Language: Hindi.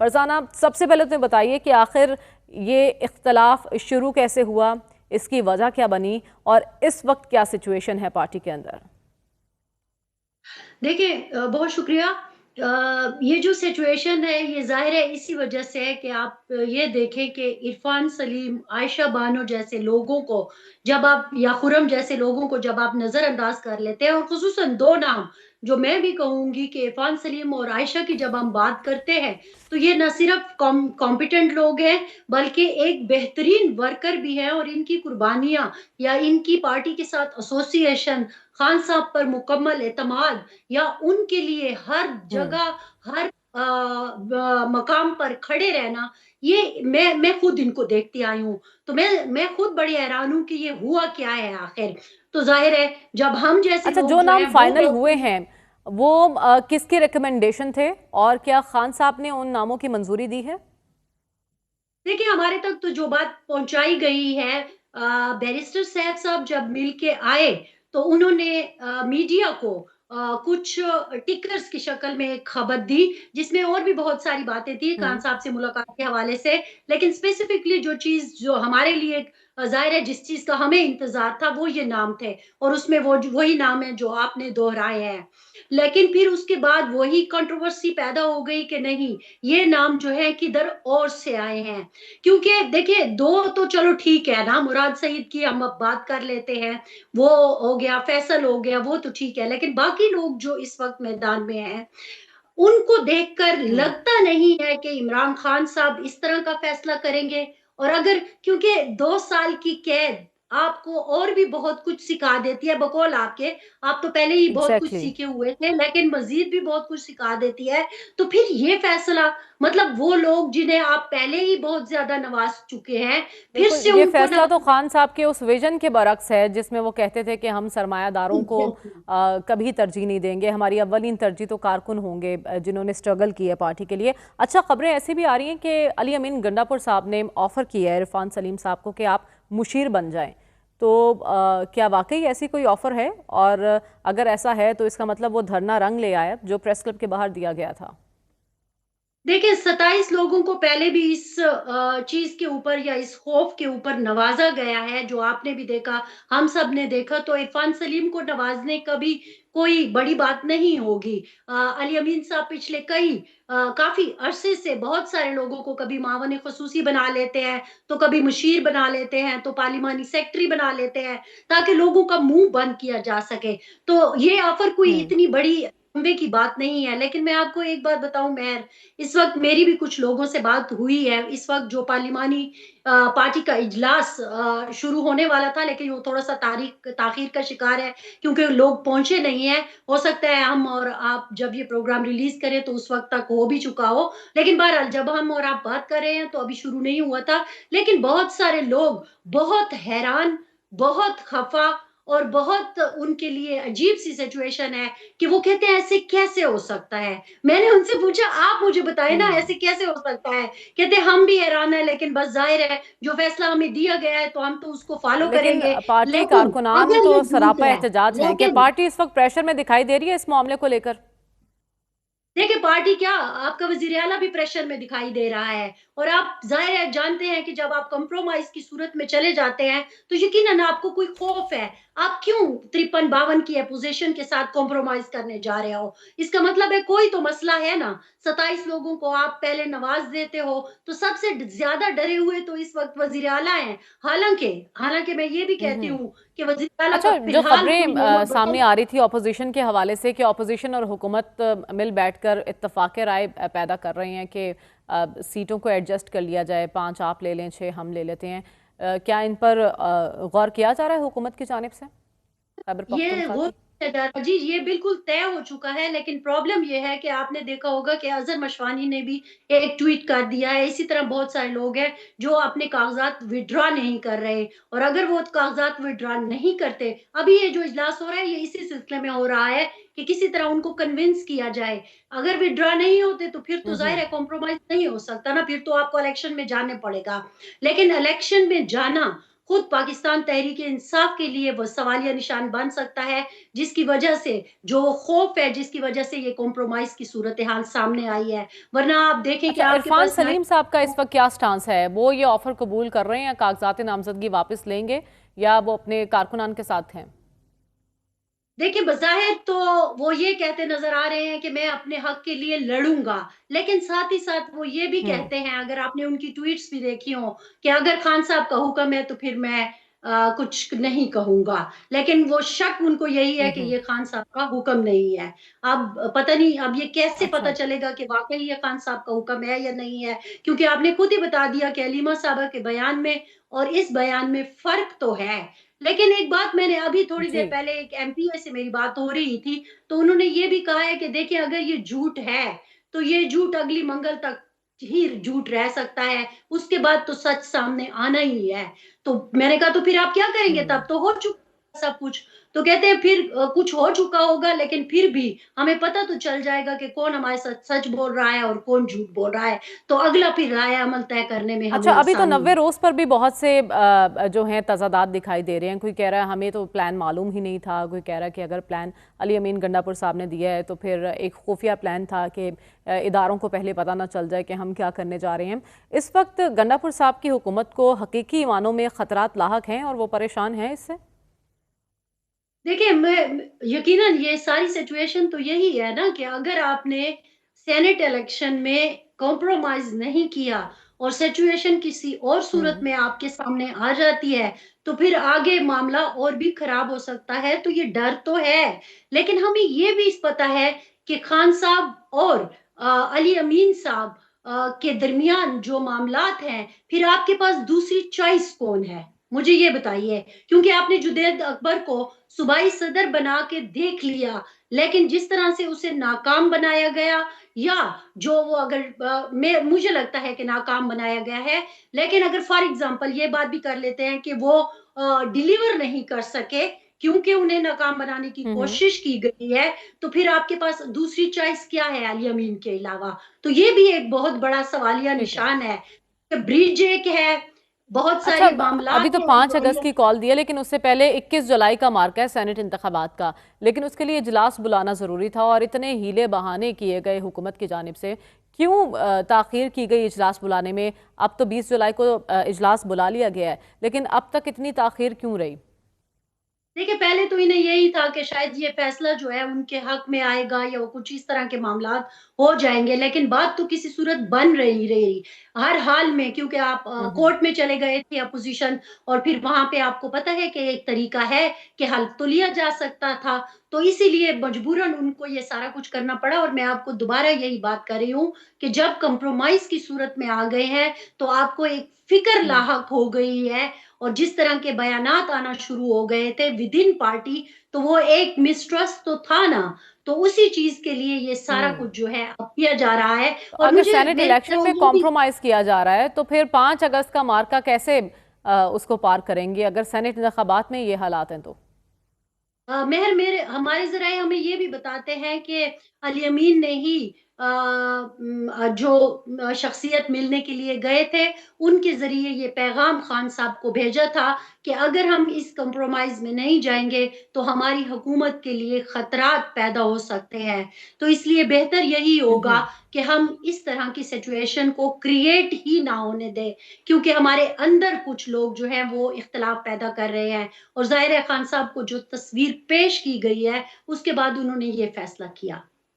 फरजाना, सबसे पहले तो बताइए कि आखिर ये इख्तलाफ शुरू कैसे हुआ, इसकी वजह क्या बनी और इस वक्त क्या सिचुएशन है पार्टी के अंदर? देखिए बहुत शुक्रिया। ये जो सिचुएशन है ये ज़ाहिर है इसी वजह से है कि आप ये देखें कि इरफ़ान सलीम, आयशा बानो जैसे लोगों को जब आप या खुर्रम जैसे लोगों को जब आप नज़रअंदाज कर लेते हैं और ख़ुसूसन 2 नाम जो मैं भी कहूँगी कि इरफ़ान सलीम और आयशा की जब हम बात करते हैं, तो ये ना सिर्फ़ कॉम्पिटेंट लोग हैं, बल्कि एक बेहतरीन वर्कर भी हैं और इनकी कुर्बानियाँ या इनकी पार्टी के साथ एसोसिएशन, खान साहब पर मुकम्मल एतमाद या उनके लिए हर हम्म। जगह, हर मकाम पर खड़े रहना, ये मैं खुद इनको देखती आई हूँ। तो मैं खुद बड़ी हैरान हूँ कि ये हुआ क्या है आखिर? तो ज़ाहिर है जब हम जैसे अच्छा, लोग जो जो नाम हैं वो फाइनल हुए हैं वो किसके रिकमेंडेशन थे और क्या खान साहब ने उन नामों की मंजूरी दी है? देखिए, हमारे तक तो जो बात पहुँचाई गई है बैरिस्टर सैफ साहब जब मिल के आए, तो उन्होंने मीडिया को कुछ टिकर्स की शक्ल में एक खबर दी, जिसमें और भी बहुत सारी बातें थी खान हम्म। साहब से मुलाकात के हवाले से। लेकिन स्पेसिफिकली जो चीज़ जो हमारे लिए ज़ाहिर है जिस चीज़ का हमें इंतज़ार था, वो ये नाम थे और उसमें वो वही नाम है जो आपने दोहराए हैं। लेकिन फिर उसके बाद वही कंट्रोवर्सी पैदा हो गई कि नहीं, ये नाम जो है किधर और से आए हैं। क्योंकि देखिए 2 तो चलो ठीक है ना, मुराद सईद की हम अब बात कर लेते हैं, वो हो गया, फैसल हो गया, वो तो ठीक है, लेकिन बाकी लोग जो इस वक़्त मैदान में हैं, उनको देखकर हम्म। लगता नहीं है कि इमरान खान साहब इस तरह का फैसला करेंगे और अगर क्योंकि 2 साल की कैद आपको और भी बहुत कुछ सिखा देती है बकौल आपके, आप तो पहले ही बहुत कुछ एग्जैक्टली। सीखे हुए थे, लेकिन मज़ीद भी बहुत कुछ सिखा देती है। तो फिर ये फैसला मतलब वो लोग जिन्हें आप पहले ही बहुत ज़्यादा नवाज़ चुके हैं, फिर बिल्कुल, से ये उनको फैसला तो नवाज़ खान साहब के उस विजन के बरक्स है जिसमें वो कहते थे कि हम सरमायादारों को बिल्कुल। कभी तरजीह नहीं देंगे, हमारी अव्वलीन तरजीह तो कारकुन होंगे जिन्होंने स्ट्रगल की है पार्टी के लिए। अच्छा, खबरें ऐसी भी आ रही हैं कि अली अमीन गंडापुर साहब ने ऑफर किया है इरफान सलीम साहब को कि आप मुशीर बन जाएं। तो क्या वाकई ऐसी कोई ऑफर है? और अगर ऐसा है तो इसका मतलब वो धरना रंग ले आया जो प्रेस क्लब के बाहर दिया गया था? देखिए 27 लोगों को पहले भी इस चीज़ के ऊपर या इस खौफ के ऊपर नवाज़ा गया है, जो आपने भी देखा, हम सब ने देखा, तो इरफ़ान सलीम को नवाज़ने का भी कोई बड़ी बात नहीं होगी। अली अमीन साहब पिछले कई काफ़ी अरसे से बहुत सारे लोगों को कभी मावन ख़ुसूसी बना लेते हैं, तो कभी मुशीर बना लेते हैं, तो पार्लिमानी सेक्रेटरी बना लेते हैं, ताकि लोगों का मुँह बंद किया जा सके। तो ये ऑफ़र कोई हम्म। इतनी बड़ी खंबे की बात नहीं है, लेकिन मैं आपको एक बात बताऊँ मेहर, इस वक़्त मेरी भी कुछ लोगों से बात हुई है। इस वक़्त जो पार्लिमानी पार्टी का इजलास शुरू होने वाला था, लेकिन वो थोड़ा-सा ताख़ीर का शिकार है, क्योंकि लोग पहुँचे नहीं हैं। हो सकता है हम और आप जब ये प्रोग्राम रिलीज़ करें, तो उस वक़्त तक हो भी चुका हो। लेकिन बहरहाल जब हम और आप बात कर रहे हैं, तो अभी शुरू नहीं हुआ था। लेकिन बहुत सारे लोग बहुत हैरान, बहुत ख़फ़ा और बहुत उनके लिए अजीब-सी सिचुएशन है कि वो कहते हैं, "ऐसे कैसे हो सकता है?" मैंने उनसे पूछा, "आप मुझे बताएँ ना, हम्म। ऐसे कैसे हो सकता है?" कहते, "हम भी हैरान हैं, लेकिन बस ज़ाहिर है, जो फ़ैसला हमें दिया गया है, तो हम तो उसको फ़ॉलो लेकिन करेंगे। पार्टी लेकिन कारकुनान अगर तो ये झूठ सरापा है, एहतजाज हैं। क्या लेकिन पार्टी इस वक्त प्रेशर में दिखाई दे रही है इस मामले को लेकर? देखिए, पार्टी क्या, आपका वज़ीर आला भी प्रेशर में दिखाई दे रहा है और आप ज़ाहिर है जानते हैं कि जब आप कंप्रोमाइज़ की सूरत में चले जाते हैं, तो यकीनन आपको कोई खौफ है। आप क्यों 53-52 की अपोज़िशन के साथ कंप्रोमाइज़ करने जा रहे हो? इसका मतलब है कोई तो मसला है ना। 27 लोगों को आप पहले नवाज़ देते हो, तो सबसे ज़्यादा डरे हुए तो इस वक़्त वज़ीर आला हैं। हालाँकि मैं ये भी कहती हम्म। हूँ कि वज़ीर आला का अच्छा, जो फ़िलहाल कोई खबरें नेमो सामने बदल आ रही थी ऑपोजिशन के हवाले से कि ऑपोजिशन और हुकूमत मिल बैठकर इत्तफाक राय पैदा कर रहे हैं कि सीटों को एडजस्ट कर लिया जाए, 5 आप ले लें, 6 हम ले लेते हैं। क्या इन पर गौर किया जा रहा है हुकूमत की जानिब से, खैबर ये पख्तूनख्वा हो की? जी, ये बिल्कुल तय हो चुका है, लेकिन प्रॉब्लम ये है कि आपने देखा होगा कि अज़हर मशवानी ने भी एक ट्वीट कर दिया है। इसी तरह बहुत सारे लोग हैं जो अपने कागज़ात विथड्रॉ नहीं कर रहे और अगर वो कागज़ात विथड्रॉ नहीं करते, अभी ये जो इजलास हो रहा है, ये इसी सिलसिले में हो रहा है कि किसी तरह उनको कन्विंस किया जाए। अगर विथड्रॉ नहीं होते, तो फिर तो ज़ाहिर हम्म। है कॉम्प्रोमाइज़ नहीं हो सकता ना, फिर तो आपको इलेक्शन में जाने पड़ेगा। लेकिन इलेक्शन में जाना खुद पाकिस्तान तहरीक इंसाफ के लिए वो सवालिया निशान बन सकता है, जिसकी वजह से जो खौफ है, जिसकी वजह से ये कॉम्प्रोमाइज़ की सूरत हाल सामने आई है। वरना आप देखें कि अच्छा, आपके इरफान पास नए सलीम साहब का इस वक्त क्या स्टांस है? वो ये ऑफर कबूल कर रहे हैं या कागजात नामजदगी वापस लेंगे, या वो अपने कारकुनान के साथ हैं? देखिए, बज़ाहिर तो वो ये कहते नज़र आ रहे हैं कि मैं अपने हक़ के लिए लड़ूँगा, लेकिन साथ ही साथ वो ये भी हम्म। कहते हैं, अगर आपने उनकी ट्वीट्स भी देखी हों, कि अगर खान साहब का हुक्म है तो फिर मैं कुछ नहीं कहूँगा। लेकिन वो शक उनको यही है कि हम्म। ये खान साहब का हुक्म नहीं है। अब पता नहीं अब ये कैसे पता अच्छा। चलेगा कि वाक़ई ये खान साहब का हुक्म है या नहीं है? क्योंकि आपने खुद ही बता दिया कि हलीमा साहबा के बयान में और इस बयान में फ़र्क तो है। लेकिन एक बात मैंने अभी थोड़ी जी। देर पहले एक एमपीए से मेरी बात हो रही थी, तो उन्होंने ये भी कहा है कि देखिए, अगर ये झूठ है, तो ये झूठ अगली मंगल तक ही झूठ रह सकता है, उसके बाद तो सच सामने आना ही है। तो मैंने कहा, तो फिर आप क्या करेंगे? हम्म। तब तो हो चुका सब कुछ। तो कहते हैं फिर कुछ हो चुका होगा, लेकिन फिर भी हमें पता तो चल जाएगा कि कौन हमारे साथ सच बोल रहा है और कौन झूठ बोल रहा है। तो अगला फिर राय अमल तय करने में अच्छा, हमें अभी तो आसानी नव्वे हो। रोज पर भी बहुत से जो हैं तजादात दिखाई दे रहे हैं। कोई कह रहा है हमें तो प्लान मालूम ही नहीं था, कोई कह रहा है कि अगर प्लान अली अमीन गंडापुर साहब ने दिया है तो फिर एक खुफिया प्लान था कि इदारों को पहले पता ना चल जाए कि हम क्या करने जा रहे हैं। इस वक्त गंडापुर साहब की हुकूमत को हकीकी मानों में खतरात लाहक हैं और वो परेशान हैं इससे। देखिए, मैं यकीनन ये सारी सिचुएशन तो यही है ना कि अगर आपने सेनेट इलेक्शन में कॉम्प्रोमाइज़ नहीं किया और सिचुएशन किसी और सूरत हम्म। में आपके सामने आ जाती है, तो फिर आगे मामला और भी खराब हो सकता है, तो ये डर तो है। लेकिन हमें ये भी पता है कि खान साहब और अली अमीन साहब के दरमियान जो मामलात हैं, फिर आपके पास दूसरी चॉइस कौन है? मुझे ये बताइए। क्योंकि आपने जुनैद अकबर को सूबाई सदर बना के देख लिया, लेकिन जिस तरह से उसे नाकाम बनाया गया, या जो वो अगर मैं मुझे लगता है कि नाकाम बनाया गया है, लेकिन अगर फॉर एग्ज़ाम्पल ये बात भी कर लेते हैं कि वो डिलीवर नहीं कर सके, क्योंकि उन्हें नाकाम बनाने की हम्म। कोशिश की गई है, तो फिर आपके पास दूसरी चॉइस क्या है अली अमीन के अलावा? तो ये भी एक बहुत बड़ा सवालिया ठीक है। निशान है। ब्रिज एक है, बहुत अच्छा, सारे मामलात अभी तो हैं जो 5 अगस्त की कॉल दी है, लेकिन उससे पहले 21 जुलाई का मार्का है सेनेट इंतखाबात का। लेकिन उसके लिए इजलास बुलाना ज़रूरी था और इतने हीले बहाने किए गए हुकूमत की जानिब से। क्यों ताख़ीर की गई इजलास बुलाने में? अब तो 20 जुलाई को इजलास बुला लिया गया है, लेकिन अब तक इतनी ताख़ीर क्यों रही? देखिए, पहले तो इन्हें यही था कि शायद ये फैसला जो है उनके हक में आएगा या वो कुछ इस तरह के मामलात हो जाएँगे, लेकिन बात तो किसी सूरत बन रही रही। हर हाल में, क्योंकि आप हम्म। कोर्ट में चले गए थे अपोज़िशन, और फिर वहाँ पे आपको पता है कि एक तरीका है कि हल तो लिया जा सकता था, तो इसीलिए मजबूरन उनको ये सारा कुछ करना पड़ा। और मैं आपको दोबारा यही बात कर रही हूँ कि जब कंप्रोमाइज़ की सूरत में आ गए हैं, तो आपको एक फ़िक्र हम्म। लाहक हो गई है, और जिस तरह के बयानात आना शुरू हो गए थे विदिन पार्टी, तो वो एक मिसट्रस्ट तो था ना, तो उसी चीज़ के लिए ये सारा हम्म। कुछ जो है अब किया जा रहा है। तो और अगर मुझे सेनेट मेरी इलेक्शन तरफ से में ये भी कॉम्प्रोमाइज किया जा रहा है तो फिर 5 अगस्त का मार्का कैसे उसको पार करेंगे, अगर सेनेट इंतखाबात में ये हालात हैं तो? मेहर मेरे हमारे ज़राए हमें ये भी बताते हैं कि अली अमीन ने ही जो शख्सियत मिलने के लिए गए थे, उनके ज़रिए ये पैगाम खान साहब को भेजा था कि अगर हम इस कंप्रोमाइज़ में नहीं जाएँगे, तो हमारी हुकूमत के लिए खतरात पैदा हो सकते हैं। तो इसलिए बेहतर यही होगा हम्म। कि हम इस तरह की सिचुएशन को क्रिएट ही ना होने दें, क्योंकि हमारे अंदर कुछ लोग जो हैं वो इख्तिलाफ पैदा कर रहे हैं। और ज़ाहिर है खान साहब को जो तस्वीर पेश की गई है, उसके बाद उन्होंने ये फैसला किया।